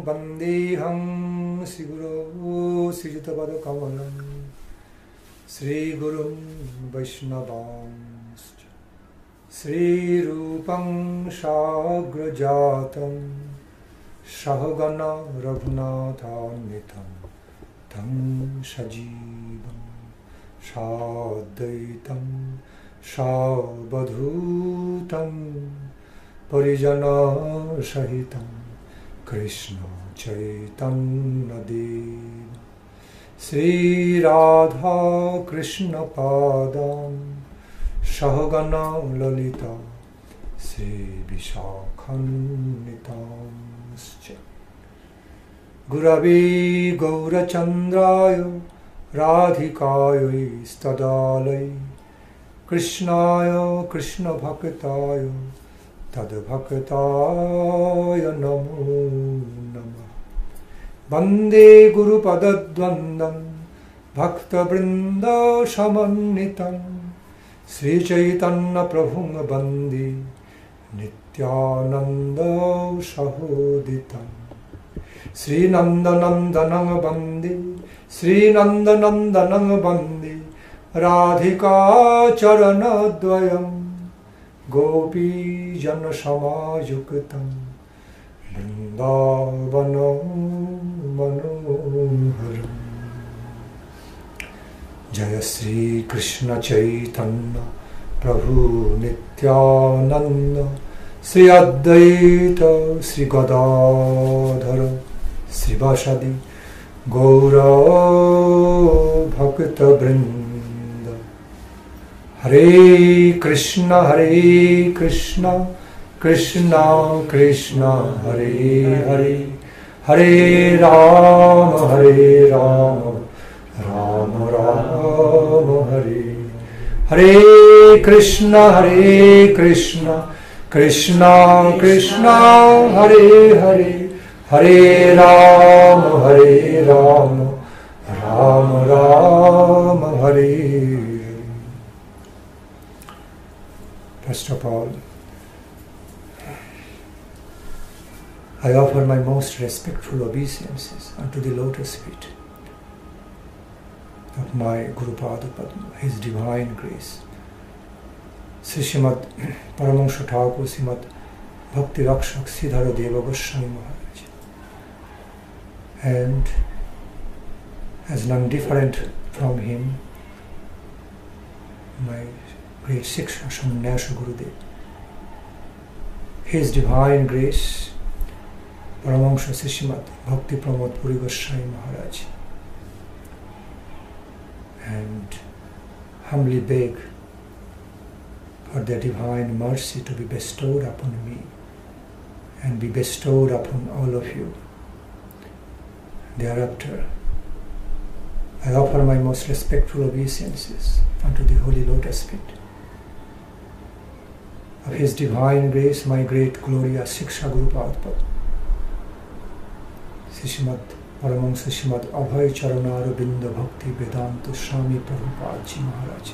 Bandeham Sri Guru Sri Jutapada Kamalam Sri Gurum Vaishnavam Sri Rupam Shagrajatam Sahagana Raghunathanvitam Tam Sajivam Sadaitam Savadhutam Parijana Sahitam Krishna Chaitanya Dev Sri Radha Krishna Padam Sahagana Lalita Sri Vishakhanvitam Guravi Gaurachandraya Radhikaya Stadalai Krishnaya Krishna Bhaktaya Tad Bhaktaya Namo Namah Bande Guru Padadvandam Bhakta Vrinda Samanitam Sri Chaitanya Prabhum Bandi Nityananda Sahoditam Sri Nandanandanang Bandi Sri Nandanandanang Bandi Radhika Charana Dvayam Gopi Jana Samayuktam Vrindavanam Manoharam Jaya Sri Krishna Chaitanya Prabhu Nityananda Sri Advaita Sri Gadadhara Sri Vasadi Gaura Bhakta Vrinda Hare Krishna Krishna Krishna Hare Hare Hare Rama Rama Rama Hare Hare Krishna Krishna Krishna Hare Hare Hare Rama Rama Rama Hare. First of all, I offer my most respectful obeisances unto the lotus feet of my Guru Pada Padma, His Divine Grace, Sri Srimad Paramahansa Thakur Srimad Bhakti Rakshak Siddhara Deva Goswami Maharaj, and as none different from him, my great Siksha Shamnasha Gurudev, His Divine Grace Paramahansa Sri Srimad Bhakti Pramod Puri Goswami Maharaj, and humbly beg for their divine mercy to be bestowed upon me and be bestowed upon all of you. Thereafter, I offer my most respectful obeisances unto the holy lotus feet of His Divine Grace, my great glorious Siksha Guru Padma, Sri Srimad Paramahansa Srimad Abhay Charanara Binda Bhakti Vedanta Swami Prabhupada Ji Maharaj.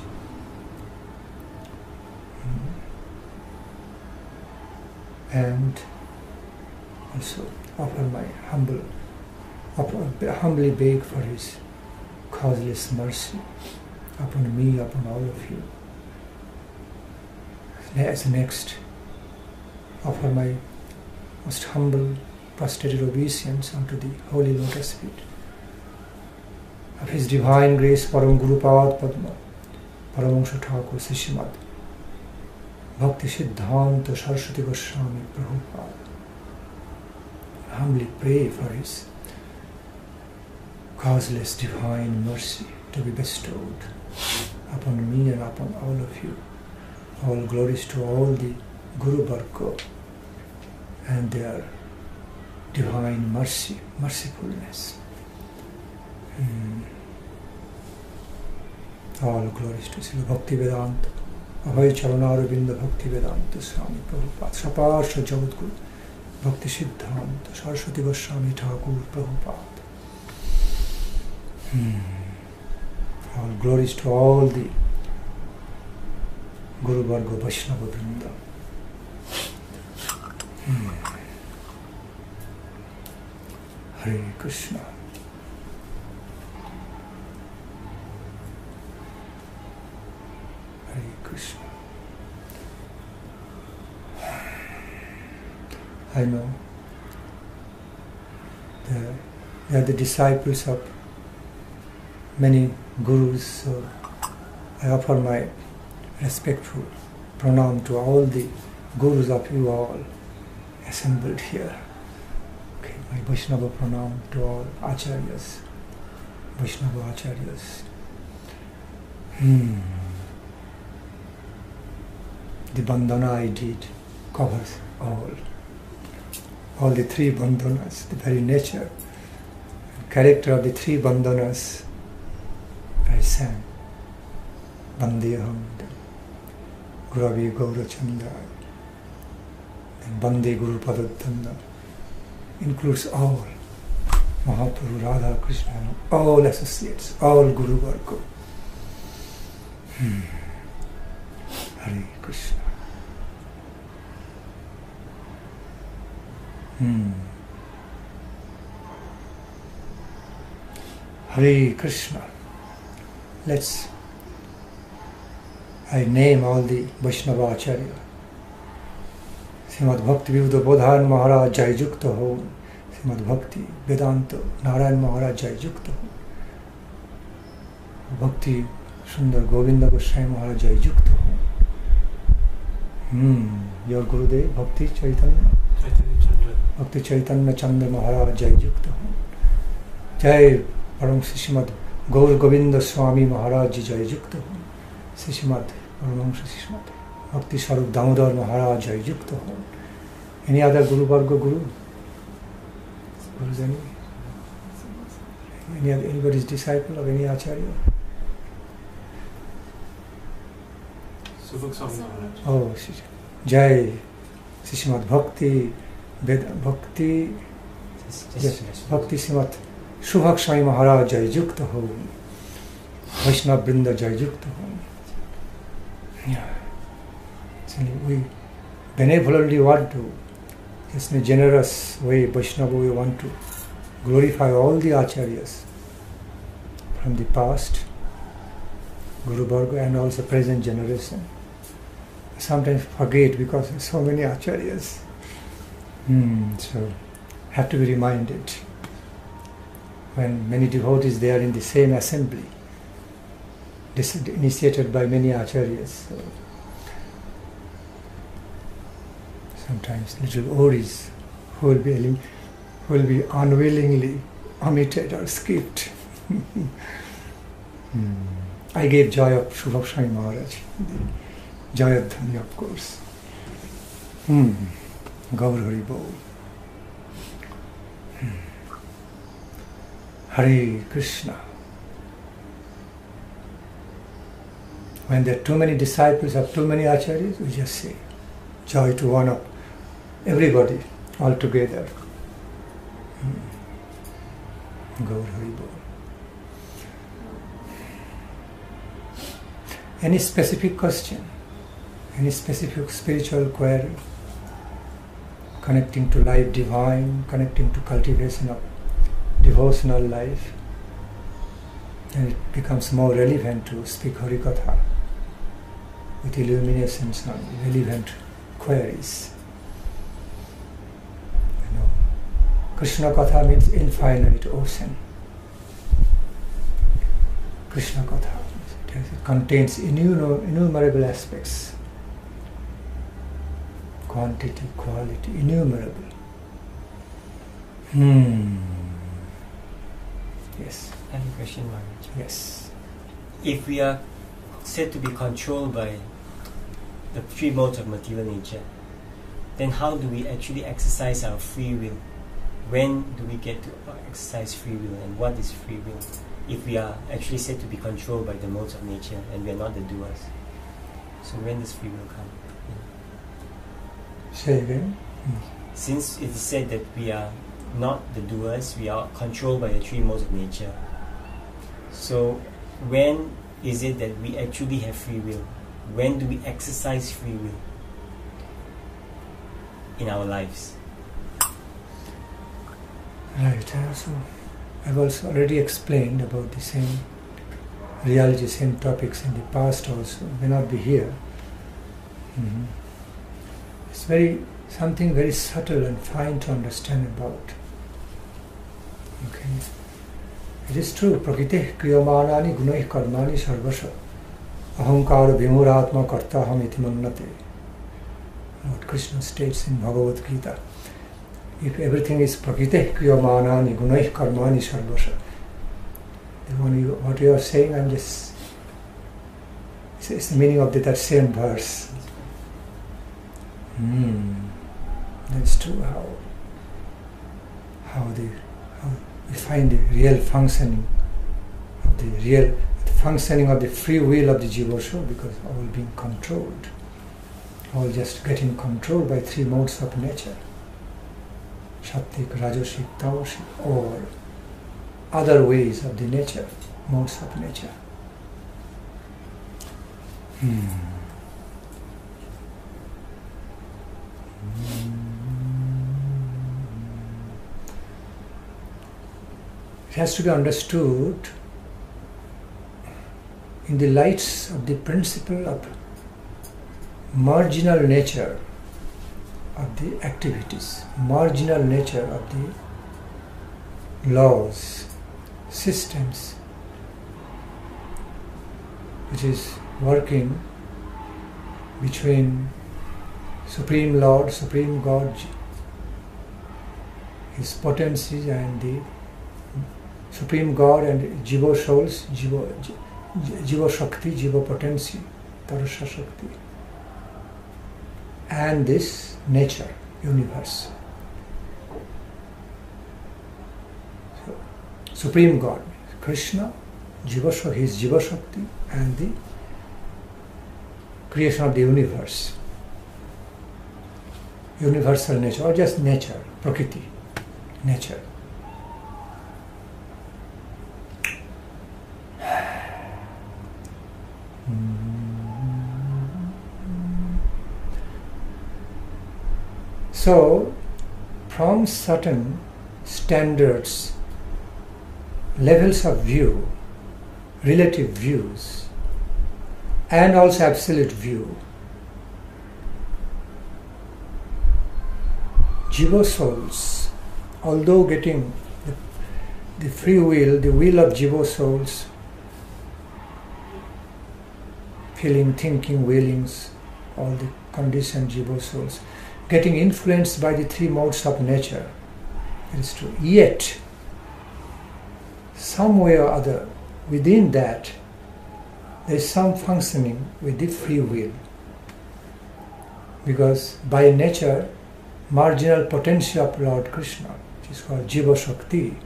And also offer my humbly beg for His causeless mercy upon me, upon all of you. As next, offer my most humble prostrated obeisance unto the holy lotus feet of His Divine Grace Param Guru Pad Padma, Paramahansa Thakur Sri Srimad Bhakti Siddhanta Saraswati Goswami Prabhupada. I humbly pray for His causeless divine mercy to be bestowed upon me and upon all of you. All glories to all the Guru Varga and their divine mercy, mercifulness. All glories to Srila Bhakti Vedanta, Abhay Charanaravinda Bhakti Vedanta Swami Prabhupada, Saparsha Jagadguru, Bhakti Siddhanta, Saraswati Goswami Thakur Prabhupada. All glories to all the Guru Varga Vaishnava Vrinda. Hare Krishna. Hare Krishna. I know they are the disciples of many gurus, so I offer my respectful pranam to all the gurus of you all assembled here. Okay, my Vaishnava pranam to all acharyas, Vaishnava acharyas. The bandhana I did covers all the three bandhanas, the very nature and character of the three bandhanas I sang. Bandeham, Guravi Gaurachanda, and Bande Guru Padadanda includes all Mahaprabhu, Radha, Krishna, and all associates, all Guru Varga. Hare Krishna. Hare Krishna. I name all the Vaishnava Acharya. Srimad Bhakti Vivuddha Bodhan Maharaj Jai Jukta Ho. Srimad Bhakti Vedanta Narayan Maharaj Jai Jukta Ho. Bhakti Sundar Govinda Goswami Maharaj Jai Jukta Ho. Your Gurudev Bhakti Chaitanya. Bhakti Chaitanya Chandra Maharaj Jai Jukta Ho. Jai Param Srimad Gaur Govinda Swami Maharaj Jai Jukta Ho. Srimad Paramamsa Srimad Bhakti Swarup Damodar Maharaj Jai Jukta Ho. Any other Guru Varga Guru? Anybody's disciple of any Acharya? Oh, Jai Srimad Bhakti Bhakti Srimad Shubhak Swami Maharaj Jai Jukta Ho. Vaishnava Brinda Jai Jukta Ho. So we benevolently want to, just in a generous way, Vaishnava, we want to glorify all the Acharyas from the past, Guru Varga, and also present generation. Sometimes forget because there are so many Acharyas. So have to be reminded when many devotees they are in the same assembly, initiated by many Acharyas. So sometimes little oris who will be unwillingly omitted or skipped. I gave joy of Shubhak Swami Maharaj, the joy of Dhanya, of course. Gaur Hari Bol. Hare Krishna. When there are too many disciples of too many acharyas, we just say joy to one of everybody all together. Gaur Hari Bol. Any specific question? Any specific spiritual query? Connecting to life divine, connecting to cultivation of devotional life, and it becomes more relevant to speak Harikatha with illuminations on relevant queries. Krishna Katha means infinite ocean. Krishna Katha, it contains innumerable aspects. Quantity, quality, innumerable. Yes. I have a question, Maharaj. Yes. If we are said to be controlled by the three modes of material nature, then how do we actually exercise our free will? When do we get to exercise free will, and what is free will? If we are actually said to be controlled by the modes of nature and we are not the doers, so when does free will come? Say again. Since it is said that we are not the doers, we are controlled by the three modes of nature. So when is it that we actually have free will? When do we exercise free will in our lives? Right, so I've also already explained about the same reality, same topics in the past also, may not be here. It's something very subtle and fine to understand about. Okay. It is true, prakriti kriyamanani gunaih karmani sarvasha ahankara vimuratma kartaham iti mannate. Lord Krishna states in Bhagavad Gita, if everything is prakriti kriyamanani gunaih karmani sarvasha, what you are saying, it's the meaning of that same verse. That's true. How we find the real functioning of the free will of the jiva soul, because all being controlled, all just getting controlled by three modes of nature, Sattvic, Rajasic, Tamasic, or other ways of the nature, modes of nature. It has to be understood in the lights of the principle of marginal nature of the activities, marginal nature of the laws, systems, which is working between Supreme Lord, Supreme God, His potencies, and the Supreme God and Jiva souls, Jiva Shakti, Jiva potency, Tarasha Shakti, and this nature, universe. So, Supreme God, Krishna, His Jiva Shakti, and the creation of the universe. Universal nature, or just nature, prakriti, nature. So, from certain standards, levels of view, relative views, and also absolute view, Jiva souls, although getting the free will, the will of Jiva souls, feeling, thinking, willings, all the conditioned Jiva souls, getting influenced by the three modes of nature, it is true. Yet, some way or other, within that, there is some functioning with the free will. Because by nature, marginal potential of Lord Krishna, which is called Jiva Shakti,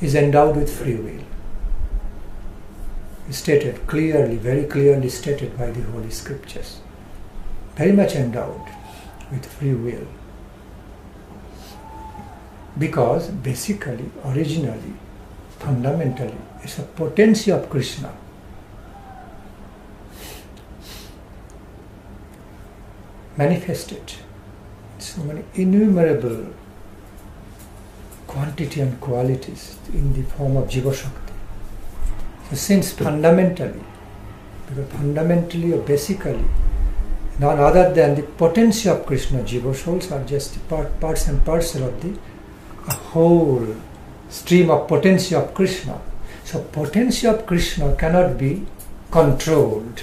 is endowed with free will. It's stated clearly, very clearly stated by the Holy Scriptures. Very much endowed with free will. Because basically, originally, fundamentally, it's a potency of Krishna. Manifested in so many innumerable quantity and qualities in the form of Jiva Shakti. So since fundamentally or basically, none other than the potency of Krishna, Jiva souls are just parts and parcel of a whole stream of potency of Krishna. So potency of Krishna cannot be controlled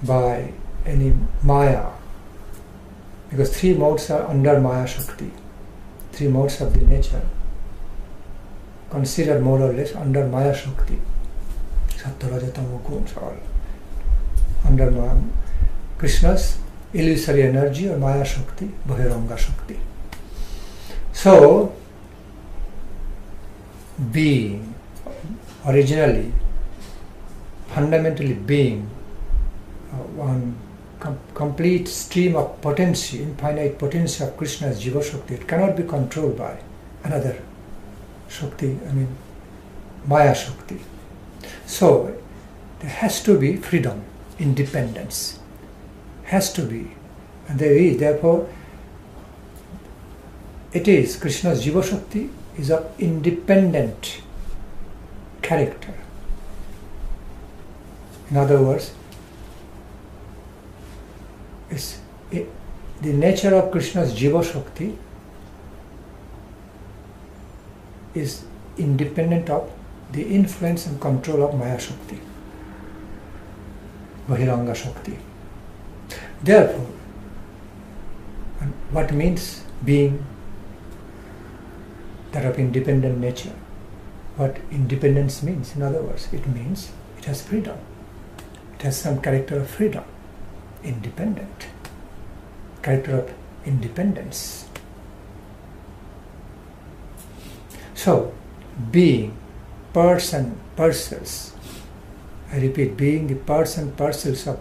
by any Maya, because three modes are under Maya Shakti. Three modes of the nature considered more or less under Maya Shakti. Sattva, Raja, Tamo, Guns, all under Maya. Krishna's illusory energy or Maya Shakti, Bahiranga Shakti. So, being, originally, fundamentally being one complete stream of potency, infinite potency of Krishna's Jiva Shakti, it cannot be controlled by another Shakti, Maya Shakti. So, there has to be freedom, independence. Has to be. And there is, therefore, it is, Krishna's Jiva Shakti is of independent character. In other words, the nature of Krishna's Jiva Shakti is independent of the influence and control of Maya Shakti, Bahiranga Shakti. Therefore, what means being that of independent nature? What independence means? In other words, it means it has freedom. It has some character of freedom. Independent. Character of independence. So, being, person, parcels. I repeat, being the person, parcels of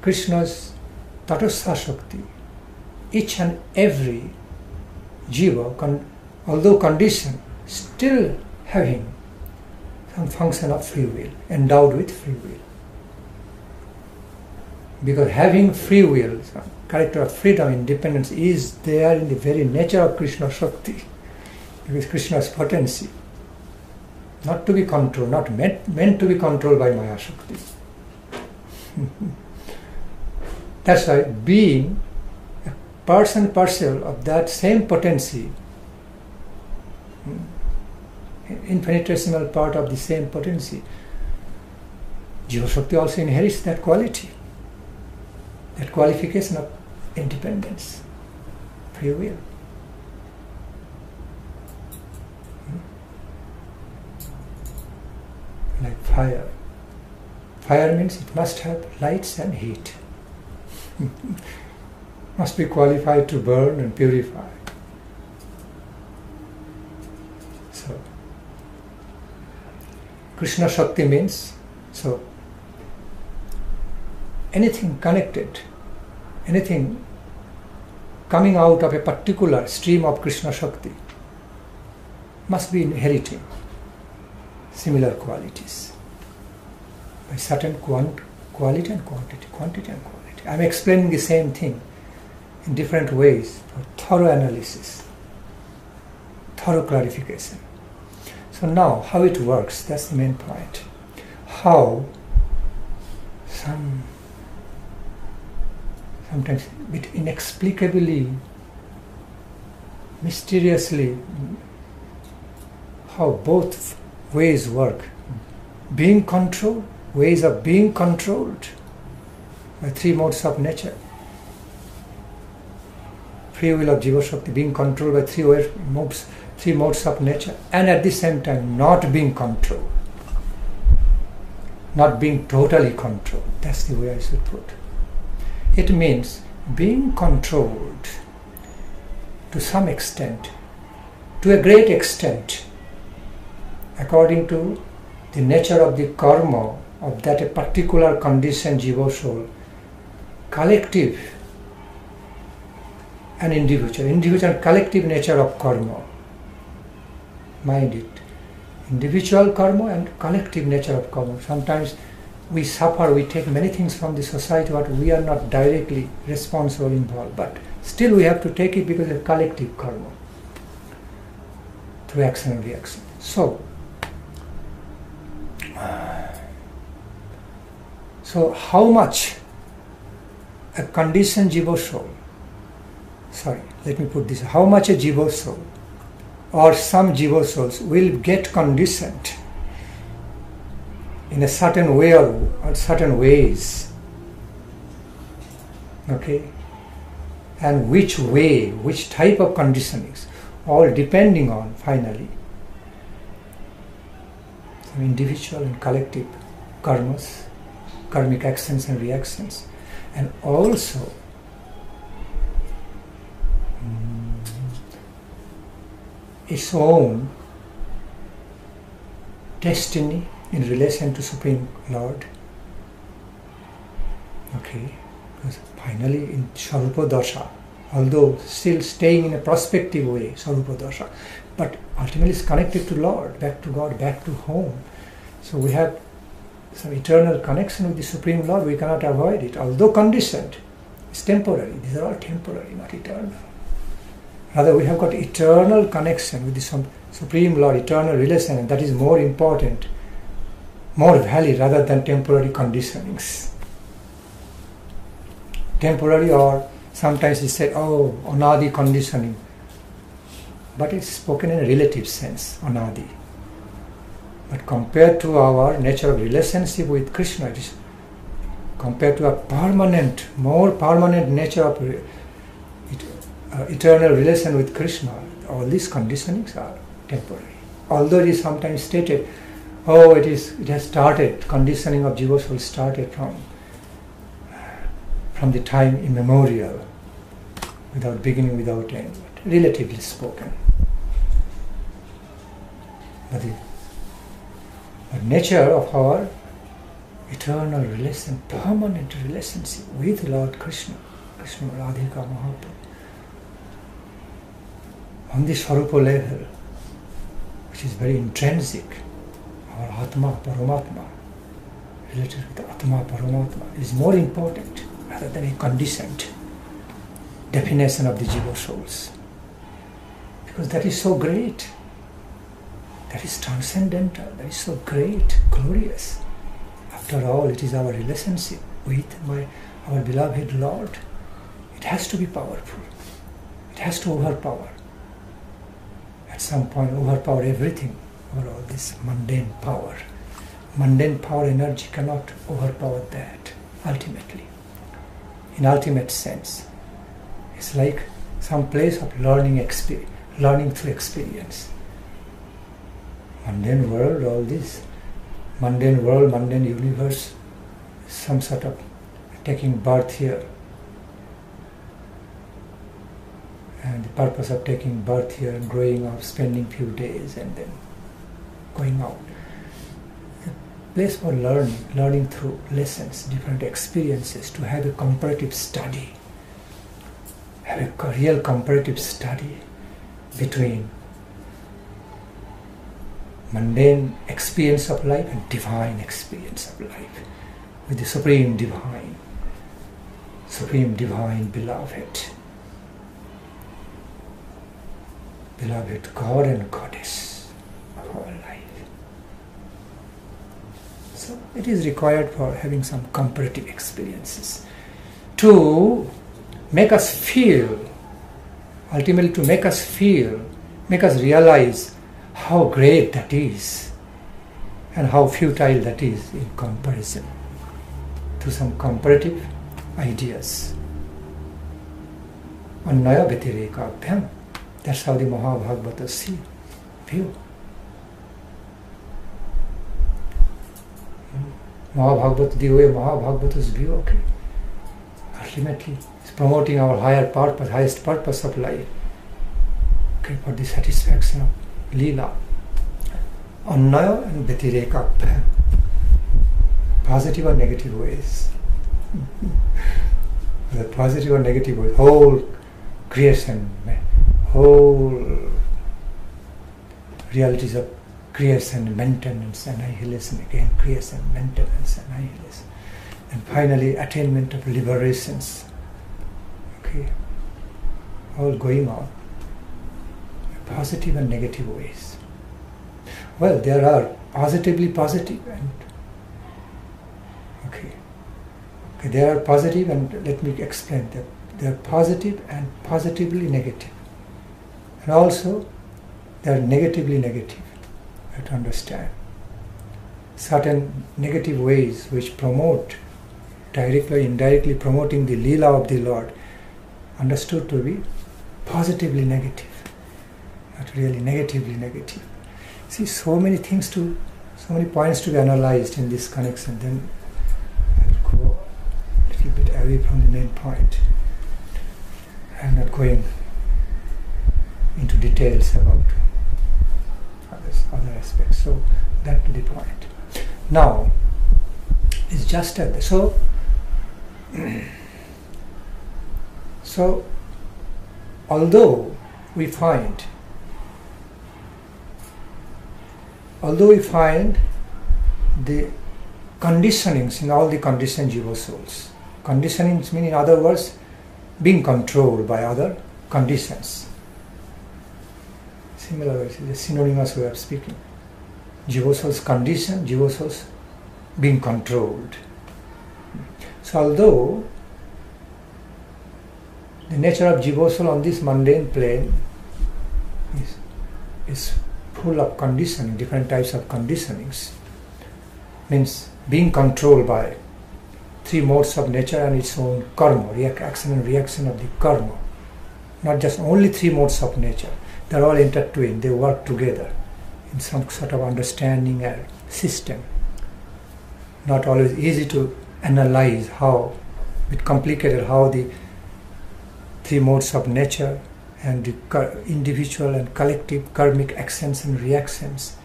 Krishna's Tatastha Shakti. Each and every jiva, although conditioned, still having some function of free will, endowed with free will. Because having free will, some character of freedom, independence, is there in the very nature of Krishna Shakti. It is Krishna's potency. Not to be controlled, not meant to be controlled by Maya Shakti. That's why being a person parcel of that same potency, infinitesimal part of the same potency, Jiva Shakti also inherits that quality, that qualification of independence, free will. Like fire. Fire means it must have lights and heat. Must be qualified to burn and purify. So, Krishna Shakti means, so, anything connected, anything coming out of a particular stream of Krishna Shakti must be inheriting similar qualities by certain quality and quantity, quantity and quality. I am explaining the same thing in different ways for thorough analysis, thorough clarification. So now, how it works, that's the main point. How sometimes a bit inexplicably, mysteriously, how both ways work. Being controlled, ways of being controlled by three modes of nature. Free will of Jiva Shakti being controlled by three modes of nature, and at the same time not being controlled. Not being totally controlled. That's the way I should put. It means being controlled to some extent, to a great extent, according to the nature of the karma of that a particular conditioned jiva soul, collective and individual and collective nature of karma. Mind it. Individual karma and collective nature of karma. Sometimes we suffer, we take many things from the society, but we are not directly responsible involved. But still we have to take it because of collective karma through action and reaction. So how much a conditioned jiva soul, how much a jiva soul or some jiva souls will get conditioned in a certain way or certain ways, okay, and which way, which type of conditionings, all depending on finally some individual and collective karmas, karmic actions and reactions, and also its own destiny in relation to Supreme Lord. Okay, because finally in Sarupa Dasha, although still staying in a prospective way, Sarupa Dasha, but ultimately is connected to Lord, back to God, back to home. So we have some eternal connection with the Supreme Lord, we cannot avoid it. Although conditioned, it's temporary. These are all temporary, not eternal. Rather, we have got eternal connection with the Supreme Lord, eternal relation, and that is more important, more valid rather than temporary conditionings. Temporary, or sometimes it's said, oh, anadi conditioning. But it's spoken in a relative sense, anadi. But compared to our nature of relationship with Krishna, it is compared to a permanent, more permanent nature of eternal relation with Krishna, all these conditionings are temporary. Although it is sometimes stated, oh, it has started, conditioning of jiva soul started from the time immemorial, without beginning, without end, but relatively spoken. But the nature of our eternal relation, permanent relationship with Lord Krishna, Krishna Radhika Mahaprabhu, on the Swarupa level, which is very intrinsic, our Atma, Paramatma, related with Atma, Paramatma, is more important rather than a conditioned definition of the jiva souls. Because that is so great, that is transcendental, that is so great, glorious. After all, it is our relationship with our beloved Lord. It has to be powerful. It has to overpower. At some point, overpower everything, over all this mundane power. Mundane power energy cannot overpower that, ultimately. In ultimate sense, it's like some place of learning through experience. Mundane world, all this mundane world, mundane universe, some sort of taking birth here. And the purpose of taking birth here and growing up, spending few days and then going out. A place for learning through lessons, different experiences, to have a comparative study. Have a real comparative study between mundane experience of life and divine experience of life, with the Supreme Divine Beloved. Beloved God and Goddess of our life. So it is required for having some comparative experiences to make us feel, ultimately to make us realize how great that is and how futile that is in comparison to some comparative ideas. Annaya Vyatireka. That's how the Mahabhagavatas view. The way Mahabhagavatas view, okay. Ultimately, it's promoting our highest purpose of life. Okay, for the satisfaction of Leela. Annaya and Vyatireka. Positive or negative ways. The positive or negative ways. Whole creation, whole realities of creation, maintenance, annihilation, again creation, maintenance, annihilation, and finally attainment of liberations. Okay, all going on, positive and negative ways. Well, there are positively positive and okay, there are positive, and let me explain that they are positive and positively negative. And also, they are negatively negative. You have to understand. Certain negative ways which promote, directly or indirectly promoting the Leela of the Lord, understood to be positively negative, not really negatively negative. See, so many points to be analyzed in this connection. Then I'll go a little bit away from the main point. I'm not going into details about other aspects. So that to the point. Now, it's just so although we find the conditionings in all the conditioned jiva souls. Conditionings mean, in other words, being controlled by other conditions. Similar way, it's a synonymous way of speaking. Jiva soul's condition, Jiva soul's being controlled. So although the nature of Jiva soul on this mundane plane is full of conditioning, different types of conditionings, means being controlled by three modes of nature and its own karma, action and reaction of the karma. Not just only three modes of nature, they are all intertwined, they work together in some sort of understanding and system. Not always easy to analyze how, bit complicated how the three modes of nature and the individual and collective karmic actions and reactions,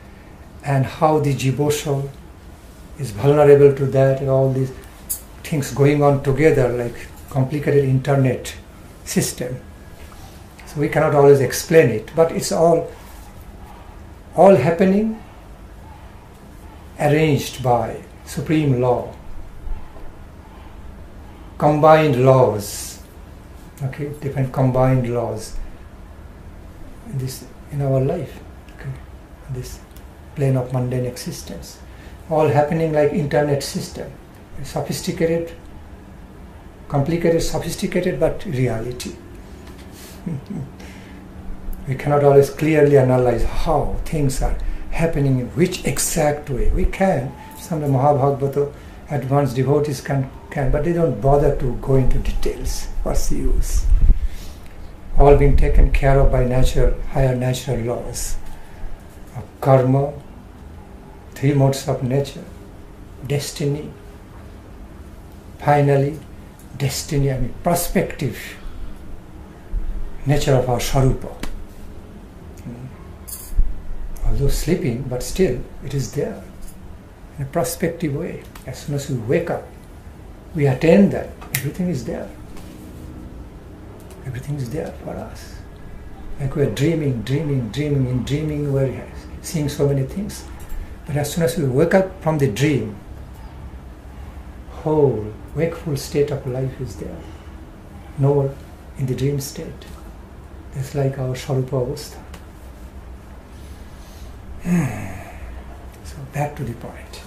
and how the Jiva soul is vulnerable to that, and all these things going on together like complicated internet system. So we cannot always explain it, but it's all happening, arranged by supreme law, combined laws, okay, different combined laws in our life, okay, this plane of mundane existence, all happening like internet system, sophisticated, complicated, sophisticated, but reality. We cannot always clearly analyze how things are happening in which exact way. We can, some of the Mahabhagavata advanced devotees can, but they don't bother to go into details. What's the use? All being taken care of by natural, higher natural laws of karma, three modes of nature, destiny, finally destiny, prospective nature of our Sarupa. Although sleeping, but still it is there in a prospective way. As soon as we wake up, we attain that. Everything is there. Everything is there for us. Like we are dreaming, in dreaming we are seeing so many things. But as soon as we wake up from the dream, whole wakeful state of life is there. No, in the dream state. That's like our Sarupa Avastha. So back to the point.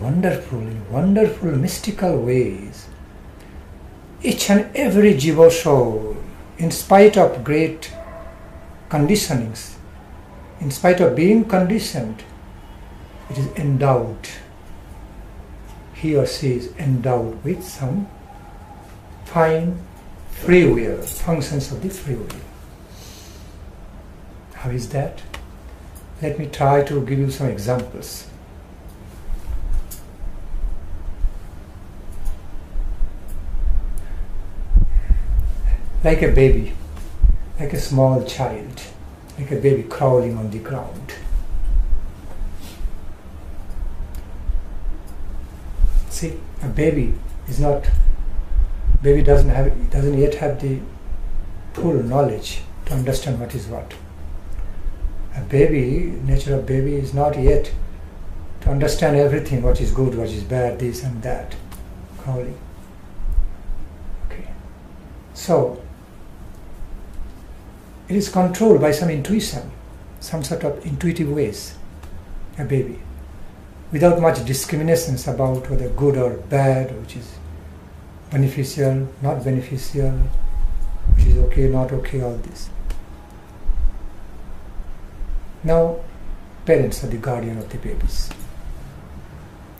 Wonderful, mystical ways. Each and every Jiva soul, in spite of great conditionings, in spite of being conditioned, it is endowed. He or she is endowed with some fine free will, functions of the free will. How is that? Let me try to give you some examples. Like a baby, like a small child, like a baby crawling on the ground. See, a baby doesn't yet have the full knowledge to understand what is what. A baby, nature of baby is not yet to understand everything, what is good, what is bad, this and that, crawling. Okay. So, it is controlled by some intuition, some sort of intuitive ways, a baby, without much discriminations about whether good or bad, which is beneficial, not beneficial, which is okay, not okay, all this. Now, parents are the guardian of the babies.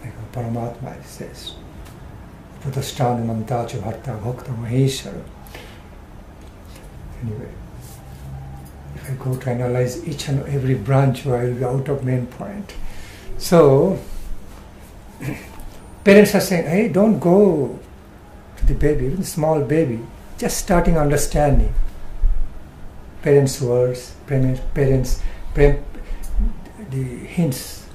Like Paramatma says, Putashthana Mantacha Bharta Bhakta Maheshwara. Anyway, if I go to analyze each and every branch, I will be out of main point. So, parents are saying, hey, don't go to the baby, even small baby, just starting understanding parents' words, the hints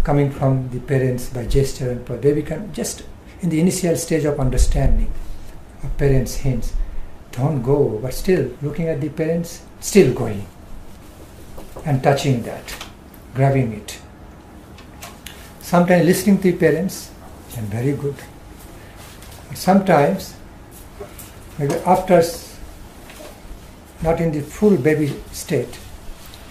coming from the parents by gesture and baby can just in the initial stage of understanding of parents' hints, don't go, but still looking at the parents, still going and touching that, grabbing it. Sometimes listening to the parents, and very good. But sometimes maybe after, not in the full baby state,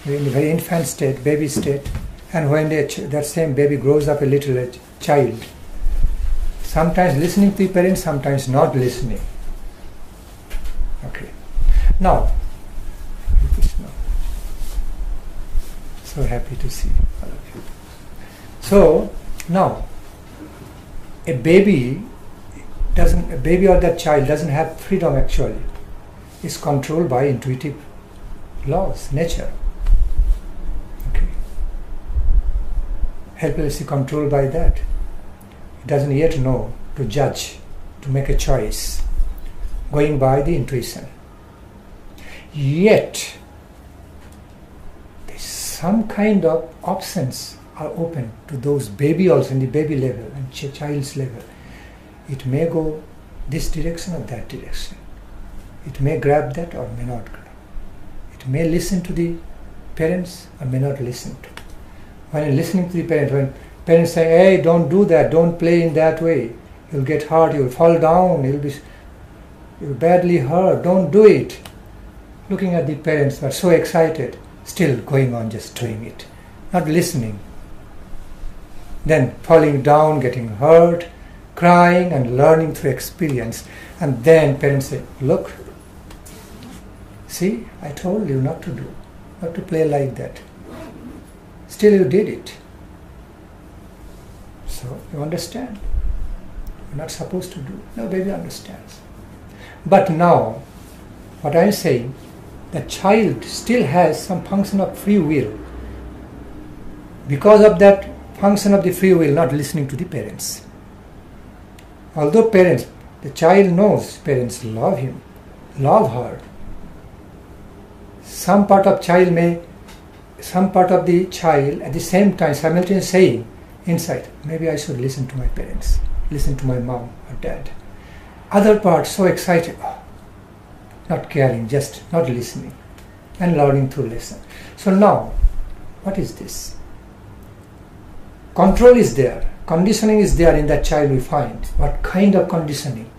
in the very infant state, baby state, and when that same baby grows up a little, a child, sometimes listening to the parents, sometimes not listening. Okay. Now, so happy to see all of you. So now, a baby or that child doesn't have freedom actually. It's controlled by intuitive laws, nature. Okay. Helplessly controlled by that. It doesn't yet know to judge, to make a choice, going by the intuition. Yet, some kind of options are open to those baby also in the baby level and child's level. It may go this direction or that direction. It may grab that or may not grab. It may listen to the parents or may not listen to. When listening to the parents, when parents say, hey, don't do that, don't play in that way, you'll get hurt, you'll fall down, you'll badly hurt, don't do it. Looking at the parents who are so excited, still going on just doing it, not listening. Then falling down, getting hurt, crying and learning through experience. And then parents say, look, see, I told you not to do, not to play like that. Still you did it. So you understand. You're not supposed to do. No, baby understands. But now, what I'm saying, the child still has some function of free will. Because of that function of the free will, not listening to the parents. Although parents, the child knows parents love him, love her. Some part of the child at the same time simultaneously saying inside, maybe I should listen to my parents, listen to my mom or dad. Other part so excited, not caring, just not listening and learning through lesson. So now, what is this? Control is there, conditioning is there in that child we find. What kind of conditioning?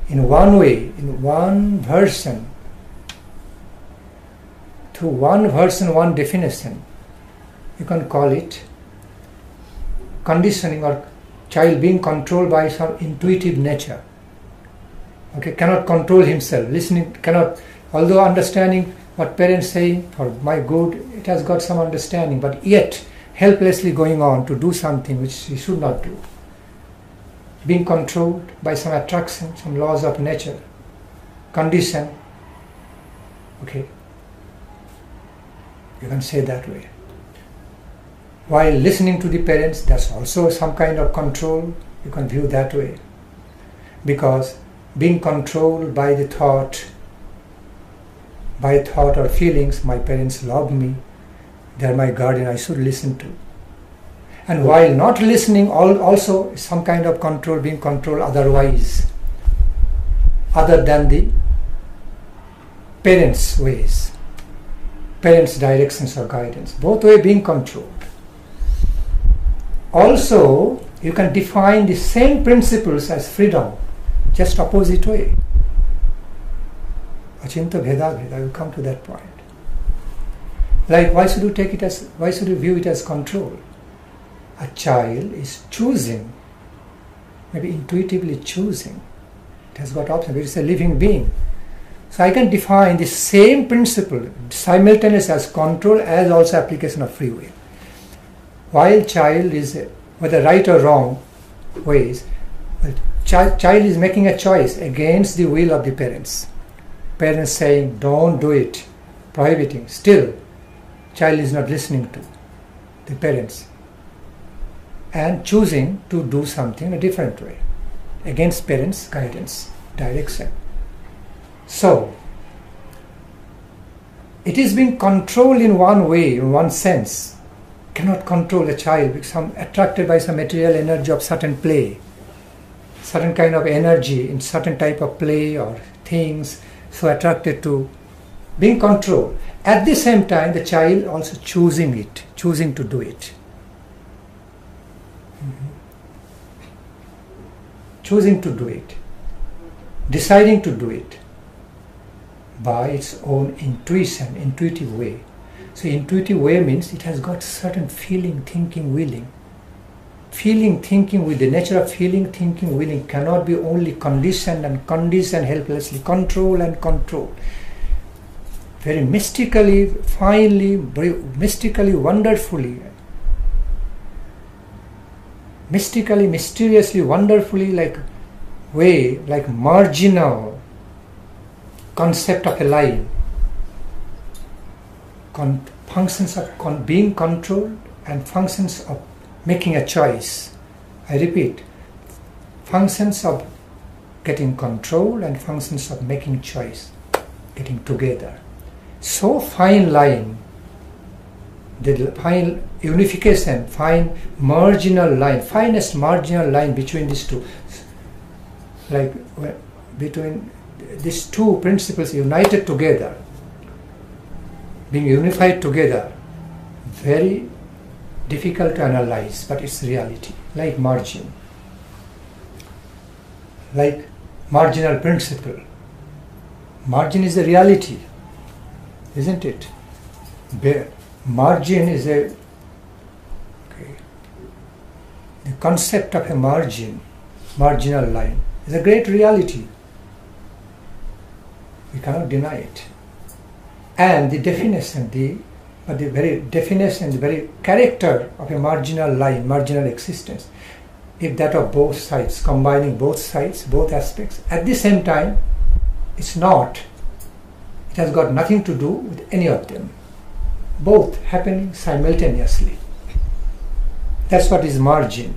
In one way, in one version, through one version, one definition, you can call it conditioning or child being controlled by some intuitive nature. Okay, cannot control himself, listening, cannot, although understanding what parents say for my good, it has got some understanding, but yet helplessly going on to do something which he should not do. Being controlled by some attraction, some laws of nature, condition. Okay, you can say that way. While listening to the parents, that's also some kind of control, you can view that way. Because being controlled by the thought or feelings, my parents love me, they are my guardian, I should listen to. And while not listening, also some kind of control, being controlled otherwise, other than the parents' ways, parents' directions or guidance, both way being controlled. Also, you can define the same principles as freedom, just opposite way. Achinta bheda bheda, I will come to that point. Like, why should you view it as control? A child is choosing, maybe intuitively choosing. It has got options, it is a living being. So I can define the same principle simultaneous as control as also application of free will. While child is, whether right or wrong ways, child is making a choice against the will of the parents. Parents saying, don't do it, prohibiting. Still, child is not listening to the parents and choosing to do something in a different way against parents' guidance, direction. So, it is being controlled in one way, in one sense. Cannot control a child because attracted by some material energy of certain play, certain kind of energy in certain type of play or things, so attracted to being controlled. At the same time, the child also choosing it, choosing to do it. Choosing to do it. deciding to do it by its own intuition, intuitive way. So intuitive way means it has got certain feeling, thinking, willing. Feeling, thinking, with the nature of feeling, thinking, willing cannot be only conditioned and conditioned helplessly, control and control. Very mystically, finely, very mystically, wonderfully, mystically, mysteriously, wonderfully, like way, like marginal concept of a line. Functions of being controlled and functions of making a choice. I repeat, functions of getting control and functions of making choice, getting together. So fine line, the fine unification, fine marginal line, finest marginal line between these two, like between these two principles united together, being unified together, very difficult to analyze, but it's reality, like margin, like marginal principle. Margin is the reality, isn't it? Margin is the concept of a margin, marginal line, is a great reality. We cannot deny it. And the definition, the very definition, the very character of a marginal line, marginal existence, if that of both sides, combining both sides, both aspects, at the same time, it's not. It has got nothing to do with any of them. Both happening simultaneously. That's what is margin.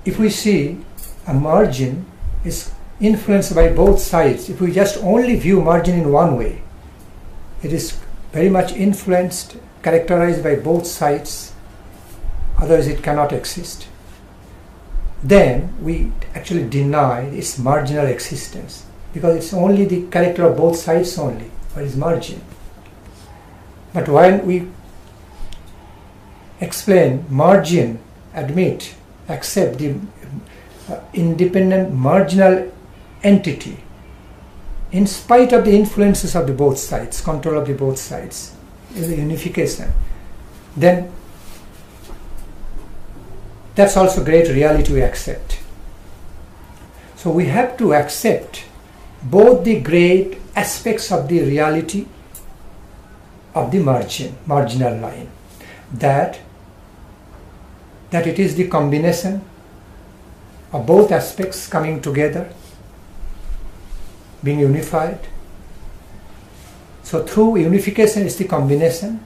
If we see a margin is influenced by both sides, if we just only view margin in one way, it is very much influenced, characterized by both sides, otherwise it cannot exist. Then we actually deny its marginal existence, because it's only the character of both sides only, what is margin. But when we explain margin, accept the independent marginal entity, in spite of the influences of the both sides, control of the both sides, is a unification, then that's also great reality we accept. So we have to accept both the great aspects of the reality of the marginal line, that it is the combination of both aspects coming together, being unified. So through unification is the combination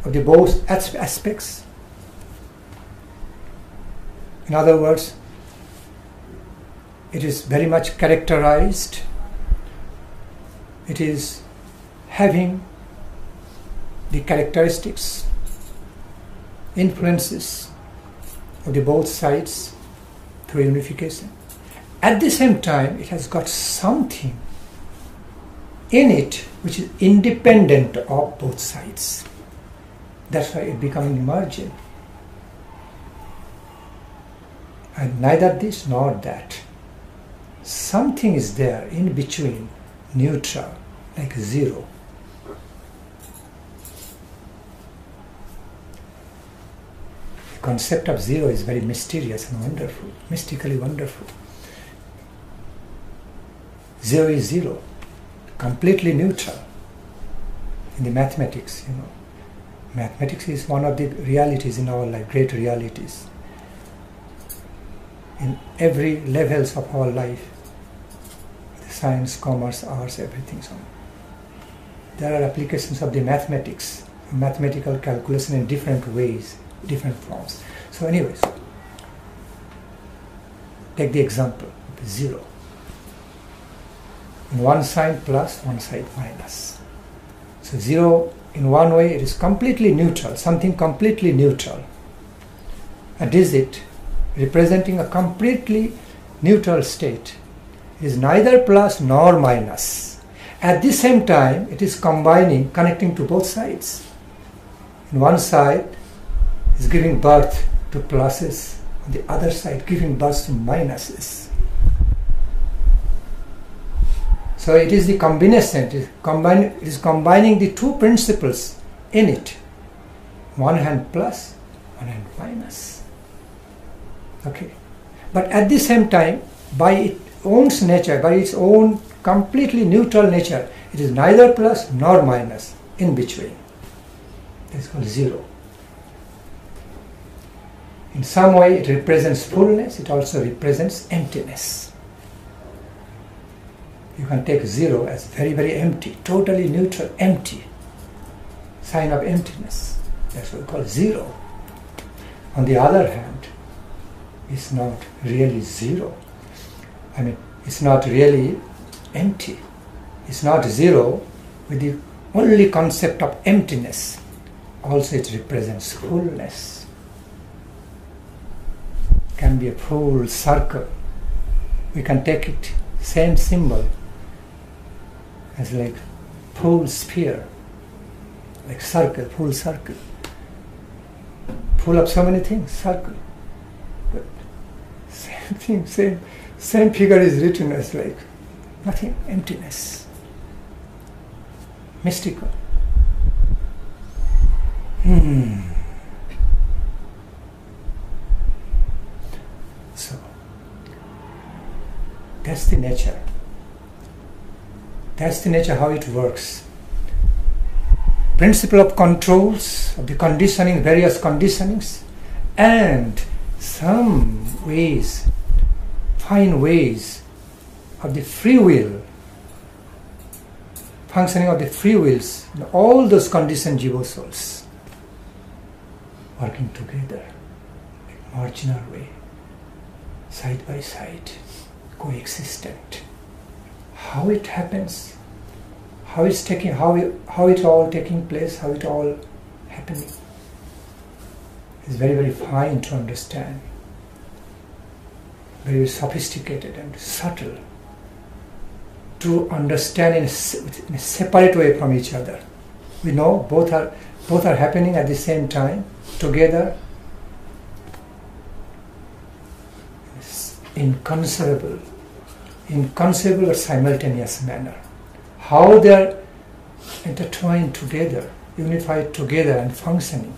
of the both aspects. In other words, it is very much characterized, it is having the characteristics, influences of the both sides through unification. At the same time, it has got something in it which is independent of both sides. That's why it becomes the margin. And neither this nor that. Something is there in between, neutral, like zero. The concept of zero is very mysterious and wonderful, mystically wonderful. Zero is zero, completely neutral. In the mathematics, mathematics is one of the realities in our life, great realities. In every levels of our life, science, commerce, arts, everything so on. There are applications of the mathematics, mathematical calculation in different ways, different forms. So anyways, take the example of zero. In one side plus, one side minus. So zero, in one way, it is completely neutral, something completely neutral. A digit representing a completely neutral state. It is neither plus nor minus. At the same time, it is combining, connecting to both sides. In one side, is giving birth to pluses, the other side, giving birth to minuses. So it is the combination, it is combining the two principles in it. One hand plus, one hand minus. Okay. But at the same time, by its own nature, by its own completely neutral nature, it is neither plus nor minus, in between. That's called zero. In some way it represents fullness, it also represents emptiness. You can take zero as very, very empty, totally neutral, empty. Sign of emptiness. That's what we call zero. On the other hand, it's not really zero. I mean, it's not really empty. It's not zero with the only concept of emptiness. Also it represents fullness. Can be a full circle. We can take it, same symbol, as like full sphere, like circle, full circle. Full of so many things, circle. But same thing, same figure is written as like nothing, emptiness. Mystical. So, that's the nature. That's the nature how it works. Principle of controls, of the conditioning, various conditionings, and some ways, fine ways of the free will, functioning of the free wills, all those conditioned jiva souls working together, like marginal way, side by side, coexistent. How it happens, how it's taking, how it all taking place, how it all happening, is very, very fine to understand, very sophisticated and subtle to understand in a separate way from each other. We know both are happening at the same time, together, inconceivable or simultaneous manner. How they are intertwined together, unified together and functioning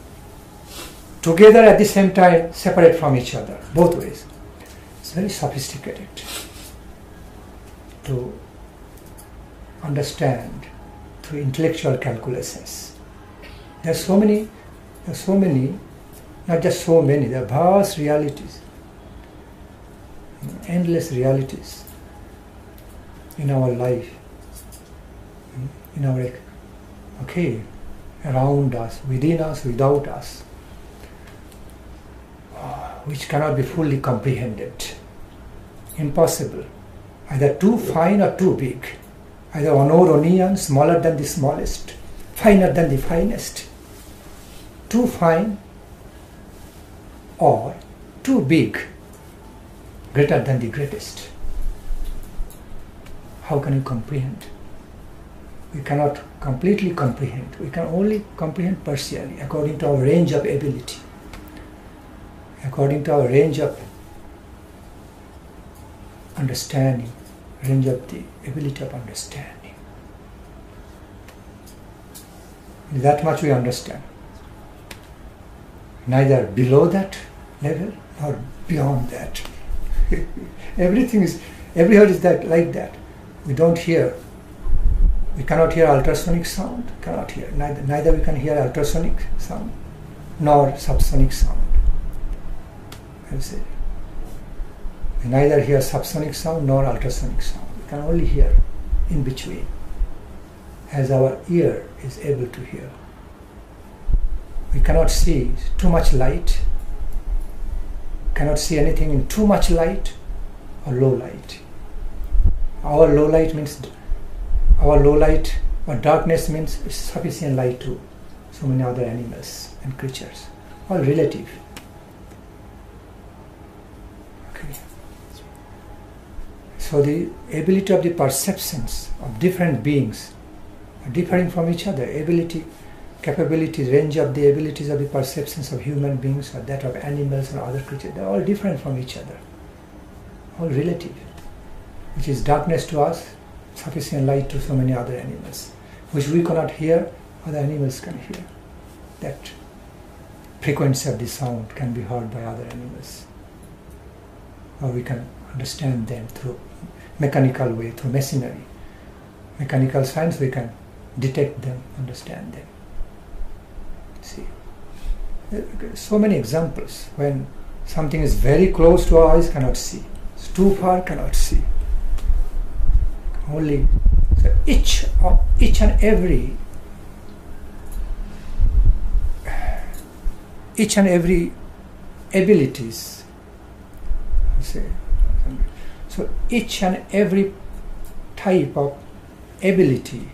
together at the same time, separate from each other, both ways. It's very sophisticated to understand through intellectual calculations. There are so many, not just so many, there are vast realities, endless realities in our life, in our, around us, within us, without us, which cannot be fully comprehended. Impossible. Either too fine or too big. Either honor or neon, smaller than the smallest, finer than the finest. Too fine or too big, greater than the greatest. How can you comprehend? We cannot completely comprehend. We can only comprehend partially, according to our range of ability, according to our range of understanding, range of the ability of understanding. That much we understand. Neither below that level nor beyond that. Everywhere is that, like that. We don't hear. We cannot hear ultrasonic sound. Cannot hear. Neither we can hear ultrasonic sound nor subsonic sound. I say. We neither hear subsonic sound nor ultrasonic sound. We can only hear in between, as our ear is able to hear. We cannot see too much light, cannot see anything in too much light or low light. Our low light or darkness means sufficient light to so many other animals and creatures. All relative. Okay. So the ability of the perceptions of different beings are differing from each other. Ability capabilities, range of the abilities of the perceptions of human beings or that of animals or other creatures, they're all different from each other, all relative. Which is darkness to us, sufficient light to so many other animals. Which we cannot hear, other animals can hear. That frequency of the sound can be heard by other animals. Or we can understand them through mechanical way, through machinery. Mechanical science, we can detect them, understand them. See, so many examples when something is very close to our eyes, cannot see. It's too far, cannot see. Only so each and every abilities. Say, so each and every type of ability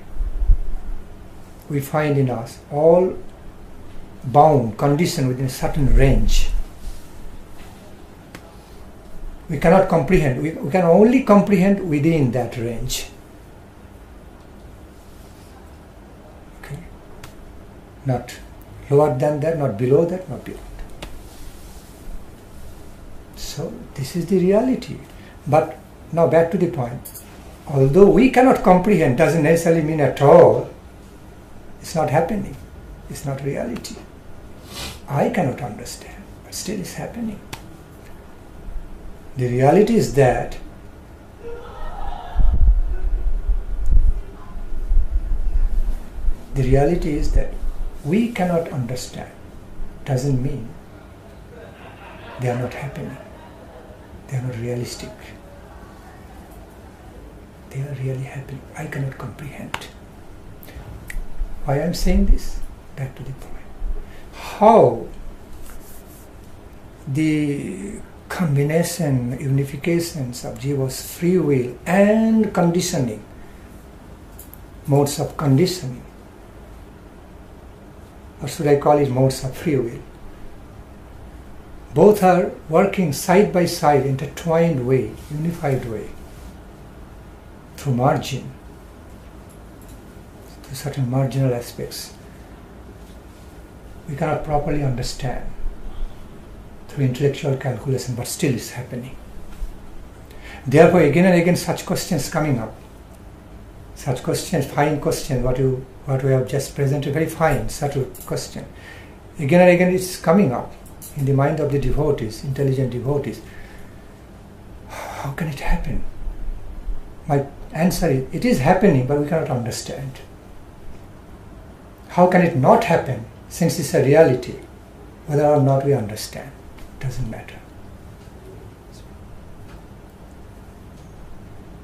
we find in us, all bound, conditioned within a certain range. We cannot comprehend. We can only comprehend within that range. Okay? Not lower than that, not below that, not beyond. So this is the reality. But now back to the point. Although we cannot comprehend, doesn't necessarily mean at all it's not happening. It's not reality. I cannot understand, but still it's happening. The reality is that we cannot understand. Doesn't mean they are not happening. They are not realistic. They are really happening. I cannot comprehend. Why I am saying this? Back to the point. How the combination, unifications of Jiva's free will and conditioning, modes of conditioning, or should I call it modes of free will, both are working side by side, intertwined way, unified way, through margin, to certain marginal aspects. We cannot properly understand through intellectual calculation, but still is happening. Therefore, again and again, such questions coming up. Such questions, fine question, what we have just presented, very fine, subtle question. Again and again, it's coming up in the mind of the devotees, intelligent devotees. How can it happen? My answer is, it is happening, but we cannot understand. How can it not happen, since it's a reality? Whether or not we understand, doesn't matter.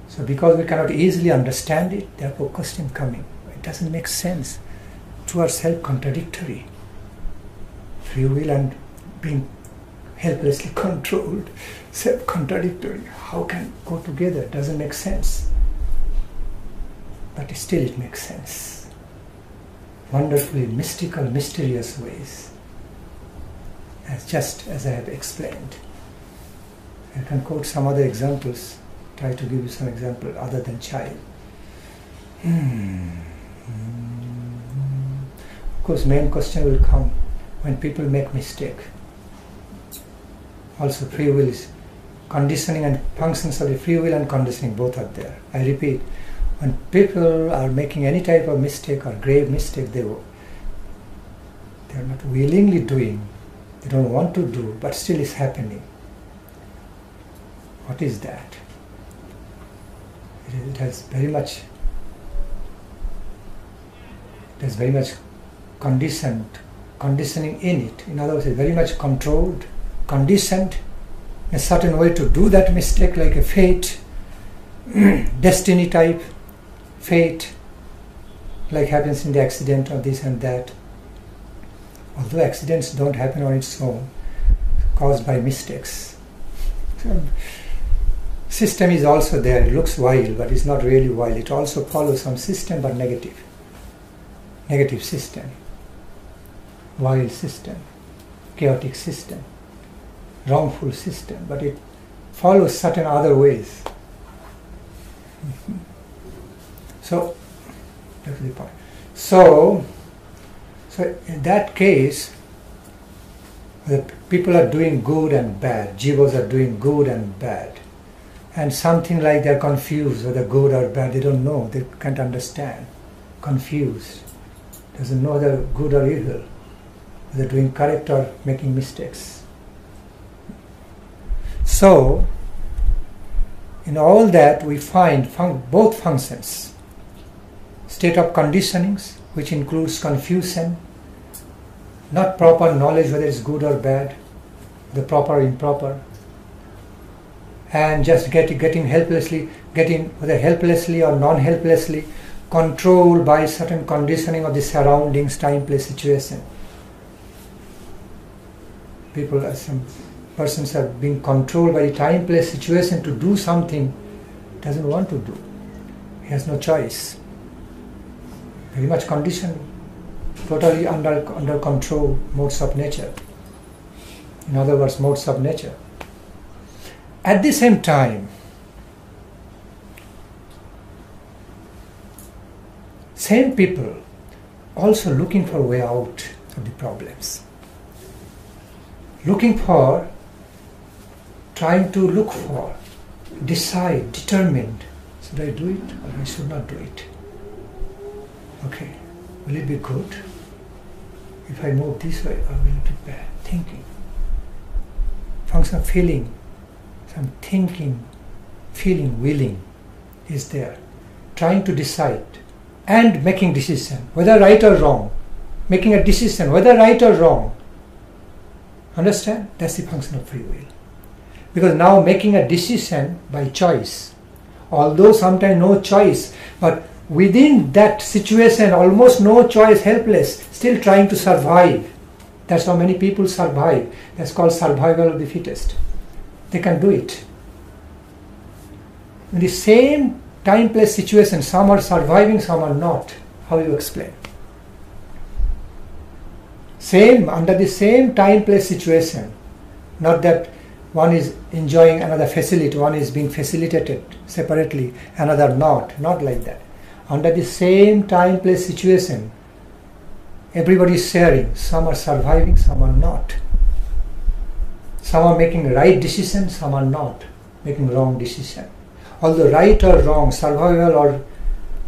So because we cannot easily understand it, therefore question coming. It doesn't make sense. Two are self-contradictory. Free will and being helplessly controlled, self-contradictory. How can go together? Doesn't make sense. But still it makes sense. Wonderfully mystical, mysterious ways. Just as I have explained. I can quote some other examples, try to give you some example other than child. Of course, main question will come when people make mistake. Also free will is conditioning, and functions of the free will and conditioning both are there. I repeat, when people are making any type of mistake or grave mistake, they are not willingly doing, they don't want to do, but still is happening. What is that? It has very much conditioning in it. In other words, it's very much controlled, conditioned in a certain way to do that mistake, like a fate, destiny type, fate, like happens in the accident or this and that. Although accidents don't happen on its own, caused by mistakes. So, system is also there. It looks wild, but it's not really wild. It also follows some system, but negative. Negative system. Wild system. Chaotic system. Wrongful system. But it follows certain other ways. So, that's the point. So So in that case, the people are doing good and bad, jivas are doing good and bad. And something like they're confused whether good or bad, they don't know, they can't understand. Confused. Doesn't know whether good or evil, whether doing correct or making mistakes. So, in all that we find both functions. State of conditionings, which includes confusion, not proper knowledge whether it's good or bad, the proper or improper, and just getting helplessly, whether helplessly or non-helplessly, controlled by certain conditioning of the surroundings, time, place, situation. Some persons are being controlled by the time, place, situation to do something doesn't want to do. He has no choice. Very much conditioned, totally under control, modes of nature. In other words, modes of nature. At the same time, same people also looking for a way out of the problems. Trying to look for, decide, determined, should I do it or I should not do it? Okay, will it be good if I move this way, or will it be bad? Thinking. Function of feeling, some thinking, feeling, willing is there. Trying to decide and making decision, whether right or wrong. Making a decision, whether right or wrong. Understand? That's the function of free will. Because now making a decision by choice, although sometimes no choice, but within that situation, almost no choice, helpless, still trying to survive. That's how many people survive. That's called survival of the fittest. They can do it. In the same time, place, situation, some are surviving, some are not. How you explain? Under the same time, place, situation. Not that one is enjoying another facility, one is being facilitated separately, another not. Not like that. Under the same time, place, situation, everybody is sharing. Some are surviving, some are not. Some are making right decision, some are not making wrong decision. Although right or wrong,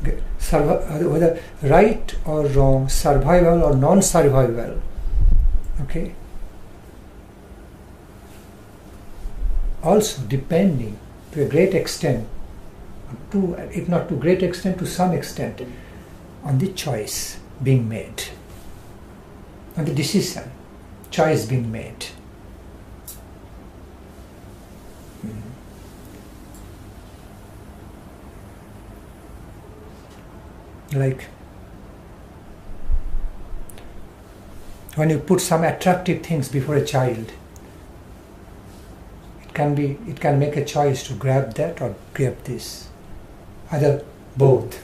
whether right or wrong, survival or non-survival, okay, also depending to a great extent, if not to great extent, to some extent, on the choice being made, on the decision, choice being made. Like when you put some attractive things before a child, it can make a choice to grab that or grab this, either both.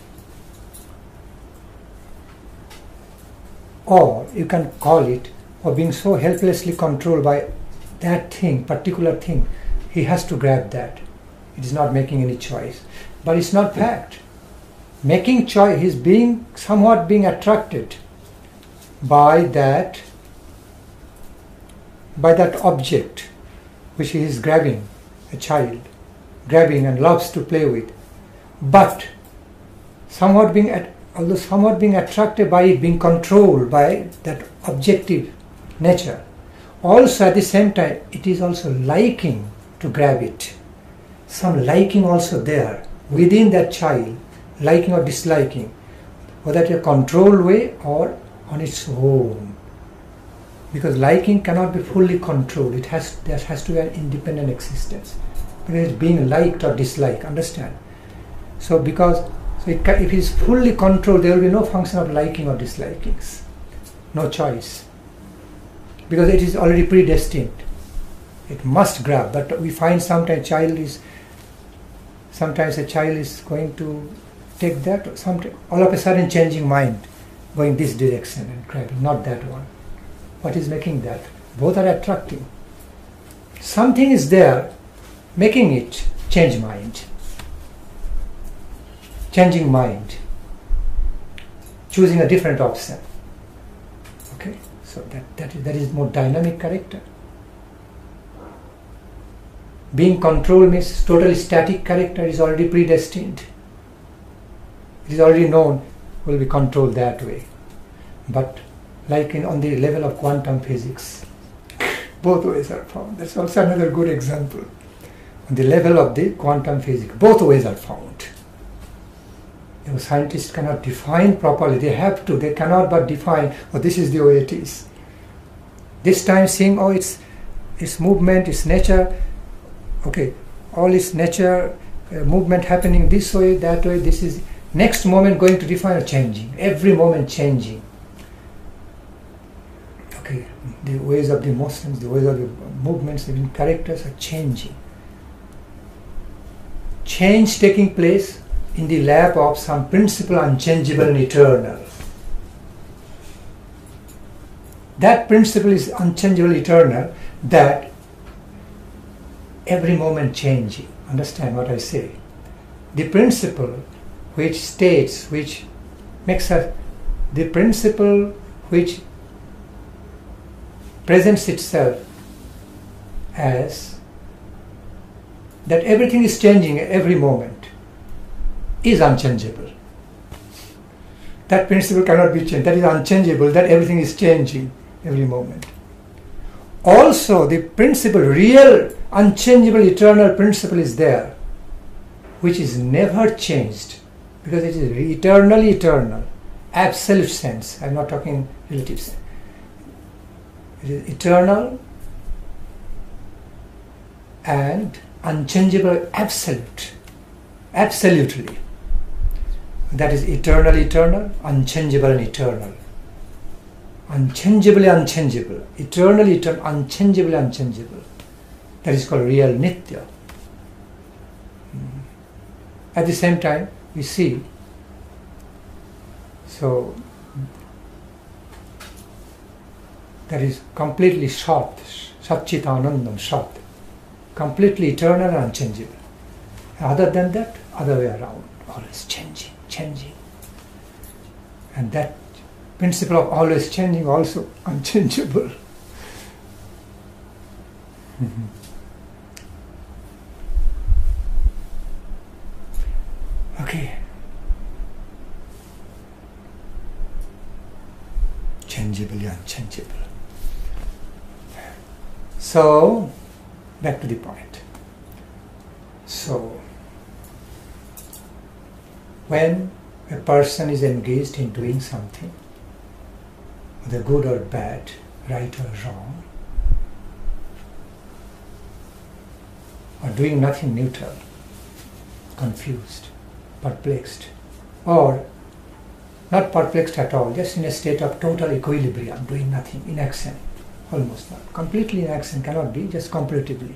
Or you can call it, or being so helplessly controlled by that thing, particular thing, he has to grab that. It is not making any choice. But it's not fact. Making choice, he's somewhat being attracted by that object which he is grabbing, a child, grabbing and loves to play with. But somewhat being attracted by it, being controlled by that objective nature. Also at the same time, it is also liking to grab it. Some liking also there within that child, liking or disliking, whether in a controlled way or on its own. Because liking cannot be fully controlled. There has to be an independent existence. Because it's being liked or disliked, understand? So if it is fully controlled, there will be no function of liking or dislikings. No choice. Because it is already predestined. It must grab. But we find sometimes a child is going to take that, or all of a sudden changing mind, going this direction and grabbing, not that one. What is making that? Both are attracting. Something is there making it change mind. Changing mind. Choosing a different option. So that is more dynamic character. Being controlled means totally static character is already predestined. It is already known, will be controlled that way. But like on the level of quantum physics, both ways are found. That's also another good example. On the level of the quantum physics, both ways are found. You know, scientists cannot define properly. They cannot but define, oh, this is the way it is. This time seeing, oh, it's movement, it's nature. Okay, all its nature, movement happening this way, that way, this is next moment going to define or changing. Every moment changing. Okay, the ways of the motions, the ways of the movements, even characters are changing. Change taking place in the lap of some principle unchangeable and eternal. That principle is unchangeable, eternal, that every moment changing. Understand what I say? The principle which states, which makes us, the principle which presents itself as that everything is changing at every moment is unchangeable. That principle cannot be changed. That is unchangeable, that everything is changing every moment. Also, the principle, real, unchangeable, eternal principle is there, which is never changed, because it is eternally eternal, absolute sense. I am not talking relative sense. It is eternal and unchangeable, absolute, absolutely. That is eternally eternal, unchangeable and eternal. Unchangeably unchangeable, eternally eternal, unchangeably unchangeable. That is called real Nitya. At the same time, we see, so that is completely Sat, Satchitanandam, Sat, completely eternal and unchangeable. Other than that, other way around, always changing, changing. And that principle of always changing also unchangeable. Okay. Changeably unchangeable. So, back to the point. So, when a person is engaged in doing something, whether good or bad, right or wrong, or doing nothing, neutral, confused, perplexed, or not perplexed at all, just in a state of total equilibrium, doing nothing, inaction, almost not. Completely inaction cannot be, just comparatively,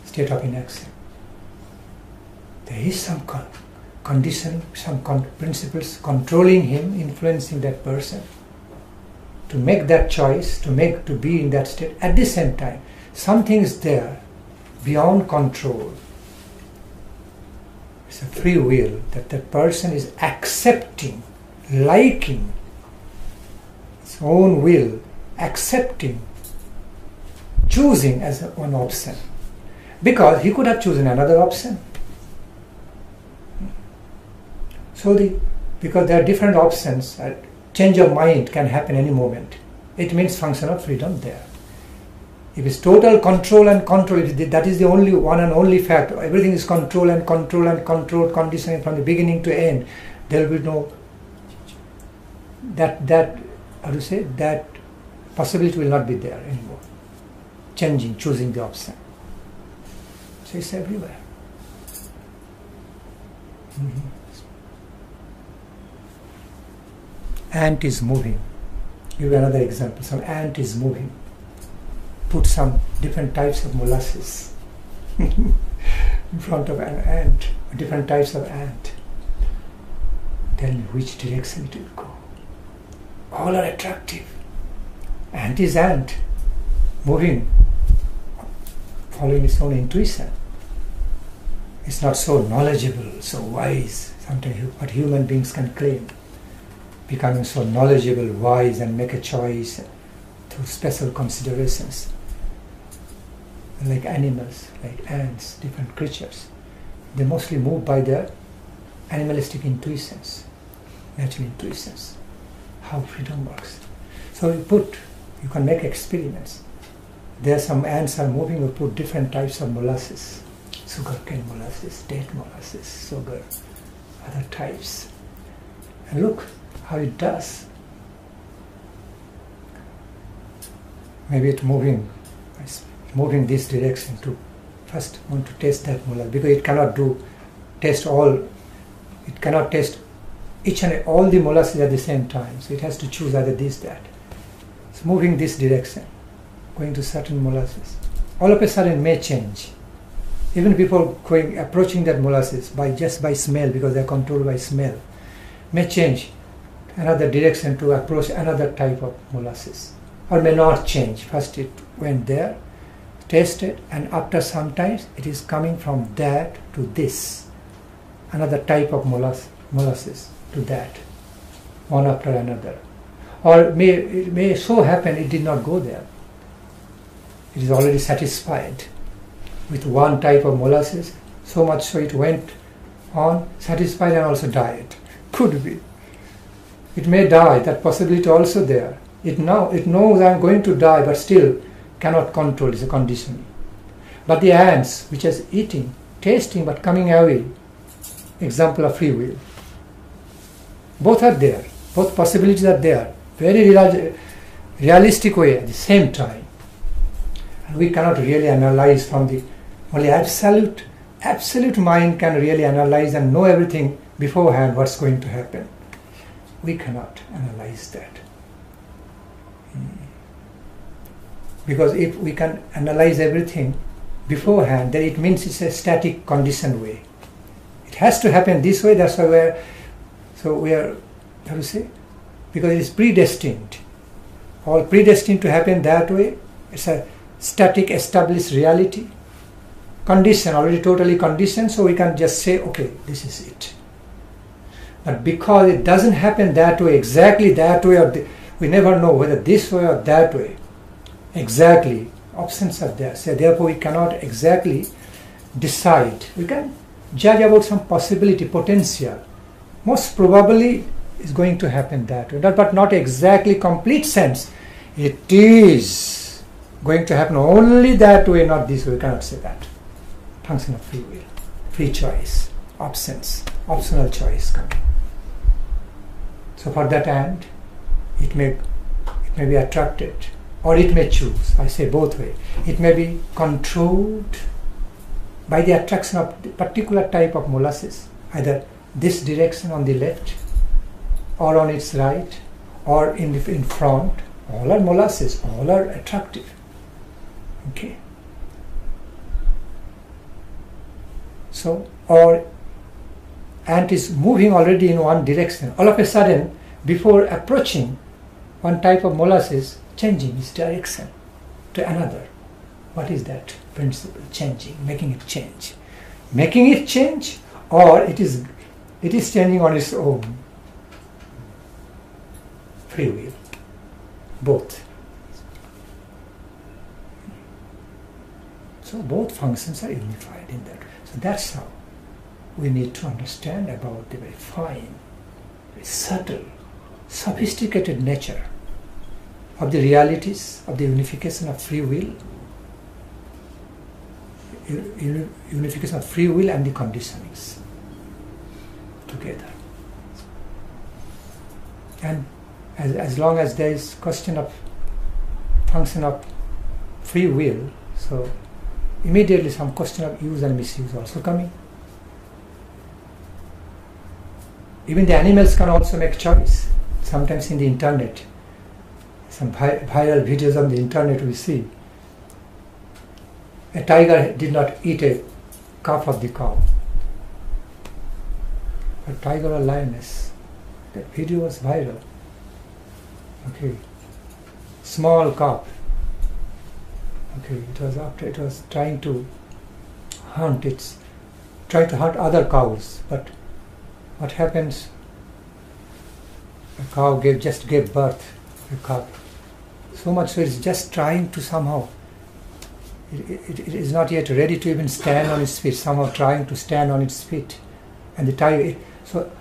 state of inaction. There is some condition, some principles controlling him, influencing that person to make that choice, to be in that state. At the same time, something is there beyond control. It's a free will that that person is accepting, liking its own will, accepting, choosing as one option, because he could have chosen another option. So because there are different options, change of mind can happen any moment. It means function of freedom there. If it's total control and control, that is the only one and only fact. Everything is control and control and control, conditioning from the beginning to end. There will be no that possibility will not be there anymore. Changing, choosing the option. So it's everywhere. Ant is moving. Give you another example. Some ant is moving. Put some different types of molasses in front of an ant, different types of ant. Tell me which direction it will go. All are attractive. Ant is ant, moving, following its own intuition. It's not so knowledgeable, so wise, sometimes what human beings can claim. becoming so knowledgeable, wise, and make a choice through special considerations. Like animals, like ants, different creatures, they mostly move by their animalistic intuitions, natural intuitions, how freedom works. So you can make experiments. There are some ants are moving, we put different types of molasses, sugarcane molasses, date molasses, sugar, other types. And look how it does. Maybe it's moving this direction to first want to taste that molasses, because it cannot taste each and all the molasses at the same time. So it has to choose either this, that. It's moving this direction, going to certain molasses. All of a sudden may change. Even before approaching that molasses just by smell, because they are controlled by smell, may change another direction to approach another type of molasses, or may not change. First it went there, tasted, and after some time it is coming from that to this, another type of molasses to that, one after another. Or it may so happen it did not go there. It is already satisfied with one type of molasses, so much so it went on, satisfied, and also died. Could be. It may die, that possibility also there. It knows I am going to die, but still cannot control, is a conditioning. But the ants, which is eating, tasting, but coming away, example of free will. Both are there, both possibilities are there, very realistic way at the same time. And we cannot really analyze from the only absolute mind can really analyze and know everything beforehand what's going to happen. We cannot analyze that. Because if we can analyze everything beforehand, then it means it's a static conditioned way. It has to happen this way, that's why we are, how to say? Because it is predestined. All predestined to happen that way. It's a static established reality. Condition, already totally conditioned, so we can just say, okay, this is it. But because it doesn't happen that way, exactly that way, or we never know whether this way or that way. Exactly, options are there. So therefore we cannot exactly decide. We can judge about some possibility, potential. Most probably is going to happen that way, but not exactly complete sense. It is going to happen only that way, not this way. We cannot say that. Function of free will, free choice, options, optional choice coming. So for that end, it may be attracted, or it may choose. I say both ways. It may be controlled by the attraction of the particular type of molasses, either this direction on the left, or on its right, or in front. All are molasses, all are attractive. Okay. So, or ant is moving already in one direction. All of a sudden, before approaching one type of molasses, changing its direction to another. What is that principle? Changing, making it change. Making it change, or it is changing on its own. Free will. Both. So both functions are unified in that. So that's how we need to understand about the very fine, very subtle, sophisticated nature of the realities of the unification of free will, unification of free will and the conditionings together. And as long as there is question of function of free will, so immediately some question of use and misuse also coming. Even the animals can also make choice. Sometimes in the internet, some viral videos on the internet we see, a tiger did not eat a calf of the cow. A tiger or lioness. That video was viral. Okay. Small calf. Okay, it was trying to hunt other cows, but what happens? A cow just gave birth, a calf. So much so it's just trying to somehow, it is not yet ready to even stand on its feet, somehow trying to stand on its feet. And the tiger, so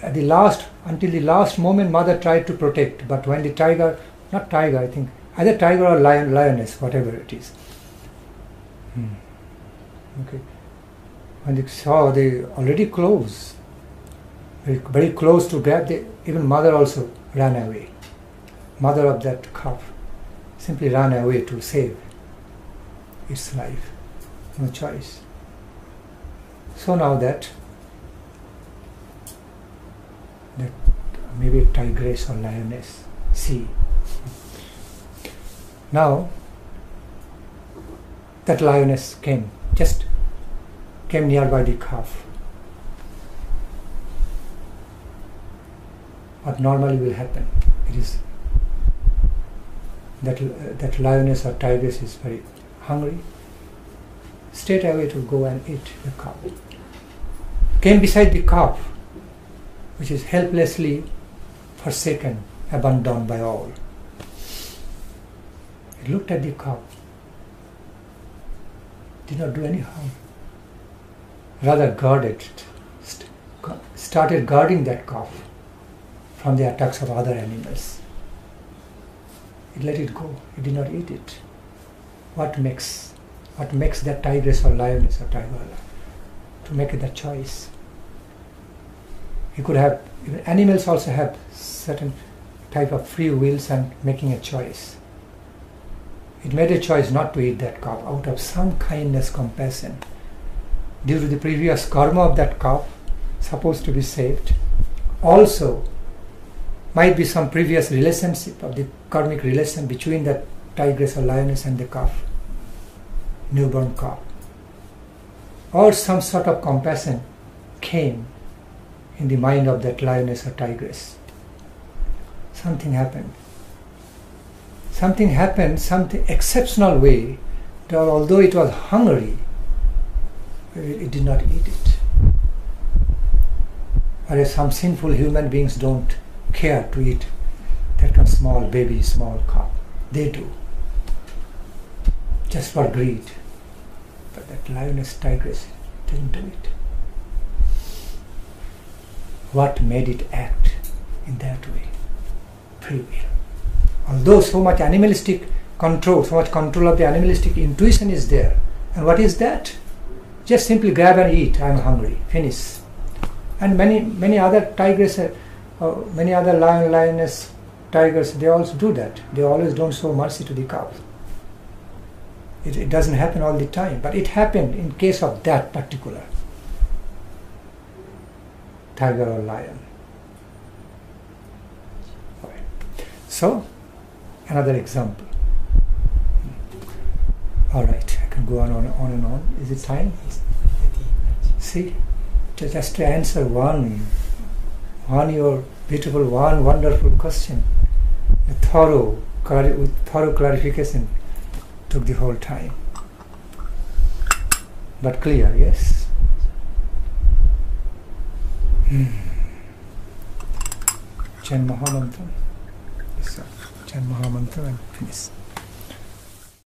at the last, until the last moment, mother tried to protect, but when the tiger, not tiger, I think, either tiger or lioness, whatever it is. Okay. When they saw they already close, very, very close to grab, even mother also ran away. Mother of that calf simply ran away to save its life. No choice. So now that maybe tigress or lioness, see. Now that lioness came nearby the calf. What normally will happen, it is that lioness or tigress is very hungry, straight away to go and eat the calf. Came beside the calf, which is helplessly forsaken, abandoned by all. It looked at the calf, did not do any harm, rather guarded, started guarding that calf from the attacks of other animals. It let it go, it did not eat it. What makes that tigress or lioness or tiger to make that choice? You could have, even animals also have certain type of free wills and making a choice. It made a choice not to eat that calf out of some kindness, compassion. Due to the previous karma of that calf, supposed to be saved. Also, might be some previous relationship of the karmic relation between that tigress or lioness and the calf, newborn calf. Or some sort of compassion came in the mind of that lioness or tigress. Something happened. Something happened, something exceptional way, that although it was hungry, it did not eat it. Whereas some sinful human beings don't care to eat that kind of small baby, small calf. They do, just for greed. But that lioness, tigress didn't do it. What made it act in that way? Free will. Although so much animalistic control, so much control of the animalistic intuition is there. And what is that? Just simply grab and eat. I am hungry. Finish. And many other tigers, many other lioness, tigers, they also do that. They always don't show mercy to the cow. It doesn't happen all the time, but it happened in case of that particular tiger or lion. Right. So, another example. All right, I can go on and on. Is it time? See, just to answer one your beautiful, one wonderful question, with thorough clarification, took the whole time. But clear, yes? Chant Mahamantra. Yes, sir. Chant Mahamantra and finish.